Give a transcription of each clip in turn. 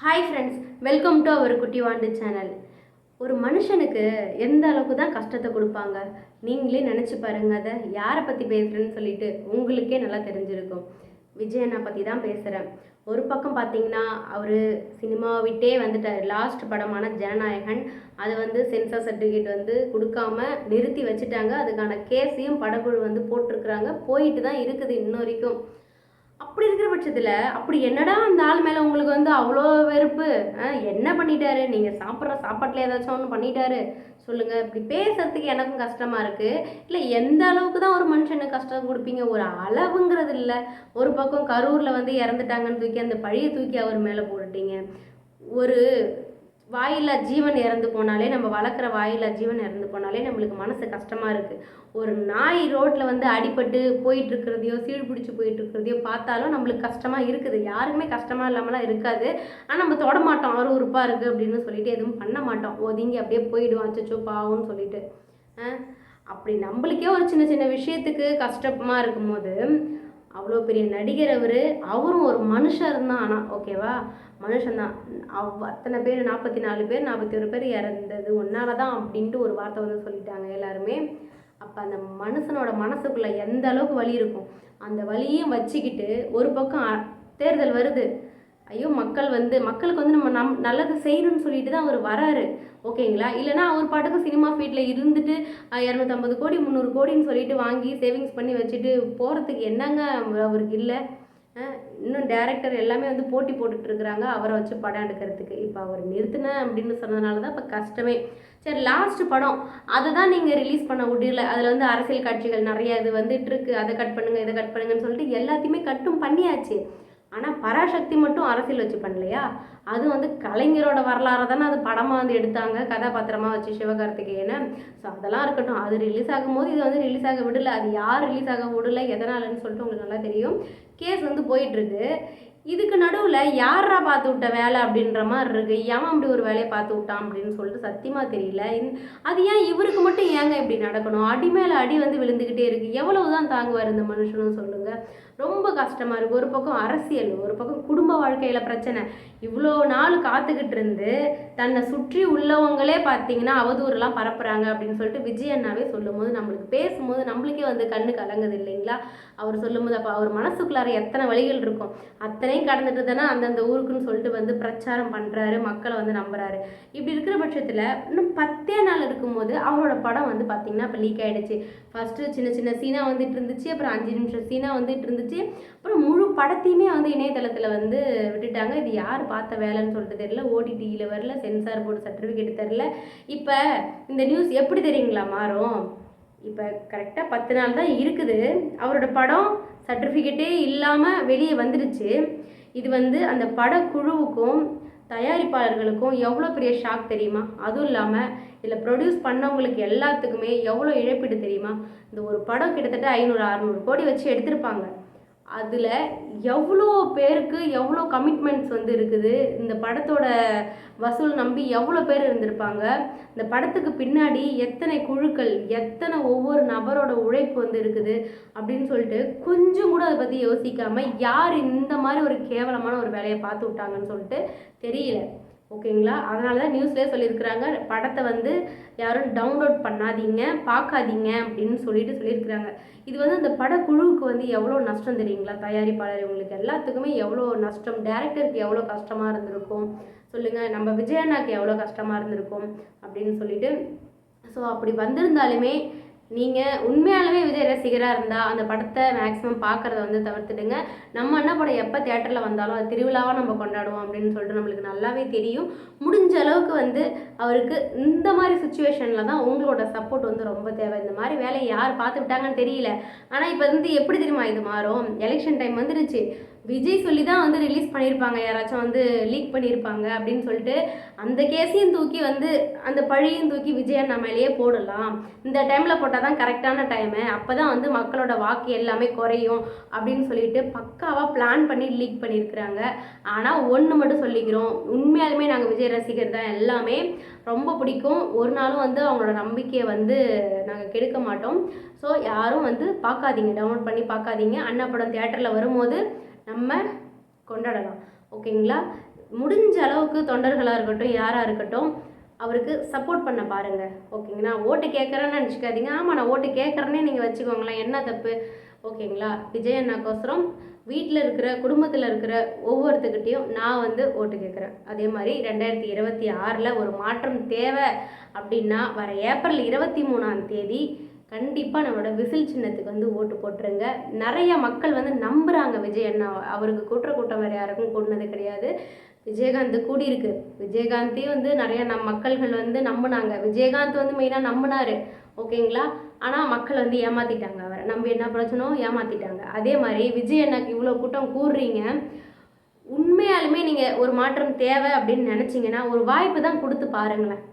Hi friends, welcome to our குட்டி வாண்டு channel. ஒரு மனுஷனுக்கு எந்த அளவுக்கு தான் கஷ்டத்தை கொடுப்பாங்க, நீங்களே நினச்சி பாருங்க. அதை யாரை பற்றி பேசுகிறேன்னு சொல்லிட்டு உங்களுக்கே நல்லா தெரிஞ்சிருக்கும். விஜய் அண்ணா பற்றி தான் பேசுகிறேன். ஒரு பக்கம் பார்த்தீங்கன்னா அவர் சினிமாவை விட்டே வந்துட்டார். லாஸ்ட் படமான ஜனநாயகன் அது சென்சார் சர்டிஃபிகேட் கொடுக்காம நிறுத்தி வச்சுட்டாங்க. அதுக்கான கேஸையும் படக்குழு போட்டிருக்கிறாங்க. போயிட்டு தான் இருக்குது இன்ன வரைக்கும். அப்படி இருக்கிற பட்சத்தில் அப்படி என்னடா அந்த ஆள் மேலே உங்களுக்கு அவ்வளோ வெறுப்பு? என்ன பண்ணிட்டாரு? நீங்கள் சாப்பிட்ற சாப்பாட்டில் ஏதாச்சும் ஒன்று பண்ணிட்டாரு சொல்லுங்கள். இப்படி பேசுறதுக்கு எனக்கும் கஷ்டமாக இருக்குது. இல்லை, எந்த அளவுக்கு தான் ஒரு மனுஷனுக்கு கஷ்டம் கொடுப்பீங்க? ஒரு அளவுங்கிறது இல்லை. ஒரு பக்கம் கரூரில் இறந்துட்டாங்கன்னு தூக்கி அந்த பழியை தூக்கி அவர் மேலே போட்டுட்டீங்க. ஒரு வாயில்லா ஜீவன் இறந்து போனாலே, நம்ம வளர்க்குற வாயில்லா ஜீவன் இறந்து போனாலே நம்மளுக்கு மனசு கஷ்டமாக இருக்குது. ஒரு நாய் ரோட்டில் அடிபட்டு போயிட்டுருக்கிறதையோ சீடு பிடிச்சி போயிட்டுருக்கிறதையோ பார்த்தாலும் நம்மளுக்கு கஷ்டமாக இருக்குது. யாருக்குமே கஷ்டமாக இல்லாமலாம் இருக்காது. ஆனால் நம்ம தொட மாட்டோம். உறுப்பாக இருக்குது அப்படின்னு சொல்லிட்டு எதுவும் பண்ண மாட்டோம். ஒதுங்கி அப்படியே போயிடுவோம், அச்சச்சோ பாவம்னு சொல்லிட்டு. அப்படி நம்மளுக்கே ஒரு சின்ன சின்ன விஷயத்துக்கு கஷ்டமாக இருக்கும்போது, அவ்வளோ பெரிய நடிகர் அவரும் ஒரு மனுஷன் தான். ஆனால் ஓகேவா, மனுஷன்தான். அத்தனை பேர் 44 பேர் 41 பேர் இறந்தது ஒன்னால தான் அப்படின்ட்டு ஒரு வார்த்தை சொல்லிட்டாங்க எல்லாருமே. அப்போ அந்த மனுஷனோட மனசுக்குள்ளே எந்த அளவுக்கு வலி இருக்கும், அந்த வலியும் வச்சுக்கிட்டு ஒரு பக்கம் தேர்தல் வருது. ஐயோ, மக்களுக்கு நம்ம நல்லது செய்யணும்னு சொல்லிட்டு தான் அவர் வராரு, ஓகேங்களா? இல்லைனா அவர் பாட்டுக்கு சினிமா ஃபீல்டில் இருந்துட்டு 250 கோடி 300 கோடின்னு சொல்லிட்டு வாங்கி சேவிங்ஸ் பண்ணி வச்சுட்டு போகிறதுக்கு என்னங்க அவருக்கு இல்லை? இன்னும் டேரக்டர் எல்லாமே போட்டி போட்டுட்ருக்குறாங்க அவரை வச்சு படம் எடுக்கிறதுக்கு. இப்போ அவர் நிறுத்தினேன் அப்படின்னு சொன்னதுனால தான் இப்போ கஷ்டமே. சரி, லாஸ்ட் படம் அதை தான் நீங்கள் ரிலீஸ் பண்ண முடியல. அதில் அரசியல் காட்சிகள் நிறைய இது வந்துட்டுருக்கு. அதை கட் பண்ணுங்கள், இதை கட் பண்ணுங்கன்னு சொல்லிட்டு எல்லாத்தையுமே கட்டும் பண்ணியாச்சு. ஆனால் பராசக்தி மட்டும் அரசியல் வச்சு பண்ணலையா? அது கலைஞரோட வரலாறு தானே அது படமாக எடுத்தாங்க, கதாபாத்திரமாக வச்சு சிவகார்த்திகேயனை. ஸோ அதெல்லாம் இருக்கட்டும். அது ரிலீஸ் ஆகும்போது இது ரிலீஸ் ஆக விடலை. அது யார் ரிலீஸ் ஆக விடலை, எதனாலன்னு சொல்லிட்டு உங்களுக்கு நல்லா தெரியும். கேஸ் போயிட்டுருக்கு. இதுக்கு நடுவில் யாரா பார்த்து விட்ட வேலை அப்படின்ற மாதிரி இருக்குது. ஏன் அப்படி ஒரு வேலையை பார்த்து விட்டான் அப்படின்னு சொல்லிட்டு சத்தியமாக தெரியல. அது ஏன் இவருக்கு மட்டும் ஏங்க இப்படி நடக்கணும்? அடி மேலே அடி விழுந்துக்கிட்டே இருக்குது. எவ்வளவு தான் தாங்குவார் இந்த மனுஷனும் சொல்லுங்கள். ரொம்ப கஷ்டமாக இருக்குது. ஒரு பக்கம் அரசியல், ஒரு பக்கம் குடும்ப வாழ்க்கையில் பிரச்சனை. இவ்வளோ நாள் காத்துக்கிட்டு இருந்து தன்னை சுற்றி உள்ளவங்களே பார்த்தீங்கன்னா அவதூறுலாம் பரப்புகிறாங்க அப்படின்னு சொல்லிட்டு விஜய் அண்ணாவே சொல்லும்போது, நம்மளுக்கு பேசும்போது நம்மளுக்கே கண்ணு கலங்குது இல்லைங்களா? அவர் சொல்லும்போது அப்போ அவர் மனசுக்குள்ளார எத்தனை வழிகள் இருக்கும். அத்தனையும் கடந்துட்டு தானே அந்தந்த ஊருக்குன்னு சொல்லிட்டு பிரச்சாரம் பண்ணுறாரு, மக்களை நம்புறாரு. இப்படி இருக்கிற பட்சத்தில் இன்னும் 10 நாள் இருக்கும்போது அவரோட படம் பார்த்தீங்கன்னா இப்போ லீக் ஆகிடுச்சு. ஃபஸ்ட்டு சின்ன சின்ன சீனா இருந்துச்சு, அப்புறம் 5 நிமிஷம் சீனா இருந்துச்சு, அப்புறம் முழு படத்தையுமே இணையதளத்தில் விட்டுட்டாங்க. இது யார் பார்த்த வேலைன்னு சொல்லிட்டு தெரியல. ஓடிடியில் வரல, சென்சார் போர்டு சர்டிஃபிகேட் தெரில. இப்போ இந்த நியூஸ் எப்படி தெரியுங்களா மாறும்? இப்போ கரெக்டாக 10 நாள் தான் இருக்குது. அவரோட படம் சர்டிஃபிகேட்டே இல்லாமல் வெளியே வந்துடுச்சு. இது அந்த படக்குழுவுக்கும் தயாரிப்பாளர்களுக்கும் எவ்வளோ பெரிய ஷாக் தெரியுமா? அதுவும் இல்லாமல் இதில் ப்ரொடியூஸ் பண்ணவங்களுக்கு எல்லாத்துக்குமே எவ்வளோ இழப்பீடு தெரியுமா? இந்த ஒரு படம் கிட்டத்தட்ட 500-600 கோடி வச்சு எடுத்திருப்பாங்க. அதில் எவ்வளோ பேருக்கு எவ்வளோ கமிட்மெண்ட்ஸ் இருக்குது. இந்த படத்தோட வசூல் நம்பி எவ்வளோ பேர் இருந்திருப்பாங்க. இந்த படத்துக்கு பின்னாடி எத்தனை குழுக்கள், எத்தனை ஒவ்வொரு நபரோட உழைப்பு இருக்குது அப்படின்னு சொல்லிட்டு கொஞ்சம் கூட அதை பற்றி யோசிக்காமல் யார் இந்த மாதிரி ஒரு கேவலமான ஒரு வேலையை பார்த்து விட்டாங்கன்னு சொல்லிட்டு தெரியல, ஓகேங்களா? அதனால தான் நியூஸ்லேயே சொல்லியிருக்கிறாங்க, படத்தை யாரும் டவுன்லோட் பண்ணாதீங்க, பார்க்காதீங்க அப்படின்னு சொல்லியிருக்கிறாங்க. இது அந்த படக்குழுவுக்கு எவ்வளோ நஷ்டம் தெரியுங்களா? தயாரிப்பாளர் இவங்களுக்கு எல்லாத்துக்குமே எவ்வளோ நஷ்டம். டேரக்டருக்கு எவ்வளோ கஷ்டமாக இருந்திருக்கும் சொல்லுங்கள். நம்ம விஜய் அண்ணாக்கு எவ்வளோ கஷ்டமாக இருந்திருக்கும் அப்படின்னு சொல்லிட்டு. ஸோ அப்படி வந்திருந்தாலுமே நீங்கள் உண்மையாலுமே விஜய் ரசிகராக இருந்தால் அந்த படத்தை மேக்ஸிமம் பார்க்குறத தவிர்த்துடுங்க. நம்ம என்ன படம் எப்போ தேட்டரில் வந்தாலும் அது திருவிழாவாக நம்ம கொண்டாடுவோம் அப்படின்னு சொல்லிட்டு நம்மளுக்கு நல்லாவே தெரியும். முடிஞ்ச அளவுக்கு அவருக்கு இந்த மாதிரி சுச்சுவேஷனில் தான் உங்களோட சப்போர்ட் ரொம்ப தேவை. இந்த மாதிரி வேலையை யார் பார்த்துக்கிட்டாங்கன்னு தெரியல. ஆனால் இப்போ எப்படி தெரியுமா இது மாறும்? எலெக்ஷன் டைம் வந்துருச்சு. விஜய் சொல்லி தான் ரிலீஸ் பண்ணியிருப்பாங்க, யாராச்சும் லீக் பண்ணியிருப்பாங்க அப்படின்னு சொல்லிட்டு அந்த கேஸையும் தூக்கி அந்த பழியும் தூக்கி விஜய் அண்ணா மேலேயே போடலாம். இந்த டைமில் போட்டால் தான் கரெக்டான டைமு, அப்போ தான் மக்களோட வாக்கு எல்லாமே குறையும் அப்படின்னு சொல்லிட்டு பக்காவாக பிளான் பண்ணி லீக் பண்ணியிருக்கிறாங்க. ஆனால் ஒன்று மட்டும் சொல்லிக்கிறோம், உண்மையாலுமே நாங்கள் விஜய் ரசிகர் தான், எல்லாமே ரொம்ப பிடிக்கும். ஒரு நாளும் அவங்களோட நம்பிக்கையை நாங்கள் கெடுக்க மாட்டோம். ஸோ யாரும் பார்க்காதீங்க, டவுன்லோட் பண்ணி பார்க்காதீங்க. அண்ணா படம் தியேட்டரில் வரும்போது நம்ம கொண்டாடலாம், ஓகேங்களா? முடிஞ்ச அளவுக்கு தொண்டர்களாக இருக்கட்டும், யாராக இருக்கட்டும், அவருக்கு சப்போர்ட் பண்ண பாருங்கள். ஓகேங்களா? ஓட்டு கேட்குறேன்னு நினச்சிக்காதீங்க. ஆமாம், நான் ஓட்டு கேட்குறேன்னே நீங்கள் வச்சுக்கோங்களேன், என்ன தப்பு? ஓகேங்களா? விஜய் அண்ணாக்கோசரம் வீட்டில் இருக்கிற குடும்பத்தில் இருக்கிற ஒவ்வொருத்துக்கிட்டையும் நான் ஓட்டு கேட்குறேன். அதே மாதிரி 2026 ஒரு மாற்றம் தேவை அப்படின்னா வர ஏப்ரல் 23 கண்டிப்பாக நம்மளோட விசில் சின்னத்துக்கு ஓட்டு போட்டுருங்க. நிறைய மக்கள் நம்புகிறாங்க விஜய் அண்ணா. அவருக்கு கூட்டம் வேறு யாருக்கும் கூட்டினது கிடையாது. விஜயகாந்த் கூடியிருக்கு. விஜயகாந்தையும் நிறைய மக்கள்கள் நம்பினாங்க. விஜயகாந்த் மெயினாக நம்பினார். ஓகேங்களா? ஆனால் மக்கள் ஏமாற்றிட்டாங்க. அவரை நம்பி என்ன பிரச்சனையும் ஏமாற்றிட்டாங்க. அதே மாதிரி விஜய் அண்ணாக்கு இவ்வளோ கூட்டம் கூடுறீங்க. உண்மையாலுமே நீங்கள் ஒரு மாற்றம் தேவை அப்படின்னு நினச்சிங்கன்னா ஒரு வாய்ப்பு தான் கொடுத்து பாருங்களேன்.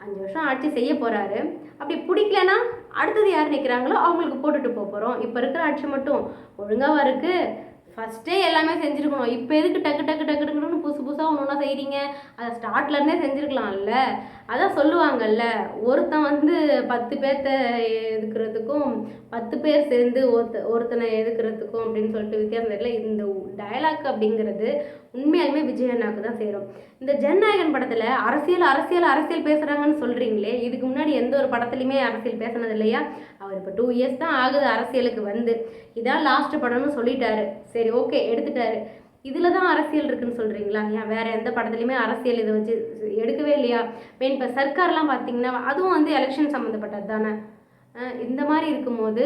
5 வருஷம் ஆட்சி செய்ய போகிறாரு. அப்படி பிடிக்கலன்னா அடுத்தது யார் நிற்கிறாங்களோ அவங்களுக்கு போட்டுட்டு போகிறோம். இப்போ இருக்கிற ஆட்சி மட்டும் ஒழுங்காக இருக்குது. ஃபஸ்ட்டே எல்லாமே செஞ்சுருக்கணும். இப்போ எதுக்கு டக்கு டக்கு டக்கு டக்குன்னு புதுசாக ஒன்று ஒன்றா செய்கிறீங்க? அதை ஸ்டார்ட்லேருந்தே செஞ்சுருக்கலாம்ல. அதான் சொல்லுவாங்கல்ல, ஒருத்தன் 10 பேர்த்த எதுக்குறதுக்கும் 10 பேர் சேர்ந்து ஒருத்தனை எதுக்குறதுக்கும் அப்படின்னு சொல்லிட்டு வித்தியாசம் தெரியல. இந்த டயலாக் அப்படிங்கிறது உண்மையாலுமே விஜய் அண்ணாவுக்கு தான் சேரும். இந்த ஜனநாயகன் படத்தில் அரசியல் பேசுகிறாங்கன்னு சொல்கிறீங்களே, இதுக்கு முன்னாடி எந்த ஒரு படத்துலையுமே அரசியல் பேசினது இல்லையா? அவர் இப்போ 2 இயர்ஸ் தான் ஆகுது அரசியலுக்கு இதான் லாஸ்ட் படம்னு சொல்லிட்டாரு. சரி, ஓகே, எடுத்துட்டாரு. இதில் தான் அரசியல் இருக்குன்னு சொல்கிறீங்களா? ஏன் வேறு எந்த படத்துலையுமே அரசியல் இதை வச்சு எடுக்கவே இல்லையா? மெயின் இப்போ சர்க்கார்லாம் பார்த்தீங்கன்னா அதுவும் எலெக்ஷன் சம்மந்தப்பட்டது தானே. இந்த மாதிரி இருக்கும்போது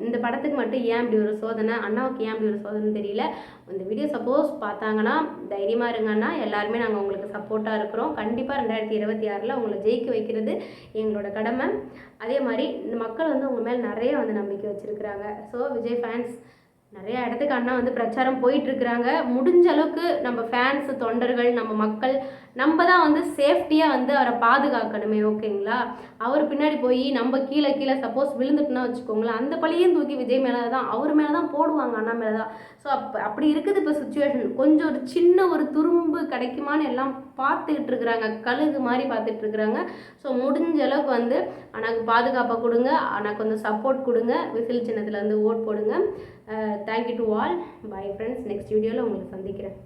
இந்த படத்துக்கு மட்டும் ஏன் இப்படி ஒரு சோதனை, அண்ணாவுக்கு ஏன் இப்படி ஒரு சோதனை தெரியல. இந்த வீடியோ சப்போஸ் பார்த்தாங்கன்னா தைரியமாக இருங்கன்னா, எல்லாருமே நாங்கள் உங்களுக்கு சப்போர்ட்டாக இருக்கிறோம். கண்டிப்பாக 2026 உங்களை ஜெயிக்க வைக்கிறது எங்களோட கடமை. அதே மாதிரி இந்த மக்கள் உங்கள் மேலே நிறைய நம்பிக்கை வச்சுருக்குறாங்க. ஸோ விஜய் ஃபேன்ஸ் நிறைய இடத்துக்கு அண்ணா பிரச்சாரம் போயிட்டுருக்குறாங்க. முடிஞ்ச அளவுக்கு நம்ம ஃபேன்ஸு, தொண்டர்கள், நம்ம மக்கள் நம்ம தான் சேஃப்டியாக அவரை பாதுகாக்கணுமே. ஓகேங்களா? அவர் பின்னாடி போய் நம்ம கீழே சப்போஸ் விழுந்துட்டுனா வச்சுக்கோங்களேன், அந்த பழியும் தூக்கி விஜய் மேலே தான், அவர் மேலே தான் போடுவாங்க, அண்ணா மேலே தான். ஸோ அப்படி இருக்குது இப்போ சுச்சுவேஷன். கொஞ்சம் ஒரு சின்ன ஒரு துரும்பு கிடைக்குமான்னு எல்லாம் பார்த்துக்கிட்டு இருக்கிறாங்க, கழுகு மாதிரி பார்த்துட்ருக்குறாங்க. ஸோ முடிஞ்ச அளவுக்கு அண்ணாக்கு பாதுகாப்பாக கொடுங்க, அண்ணாக்கு சப்போர்ட் கொடுங்க, விசில் சின்னத்தில் ஓட் போடுங்க. Thank you to all. Bye friends. Next வீடியோவில் உங்களை சந்திக்கிறேன்.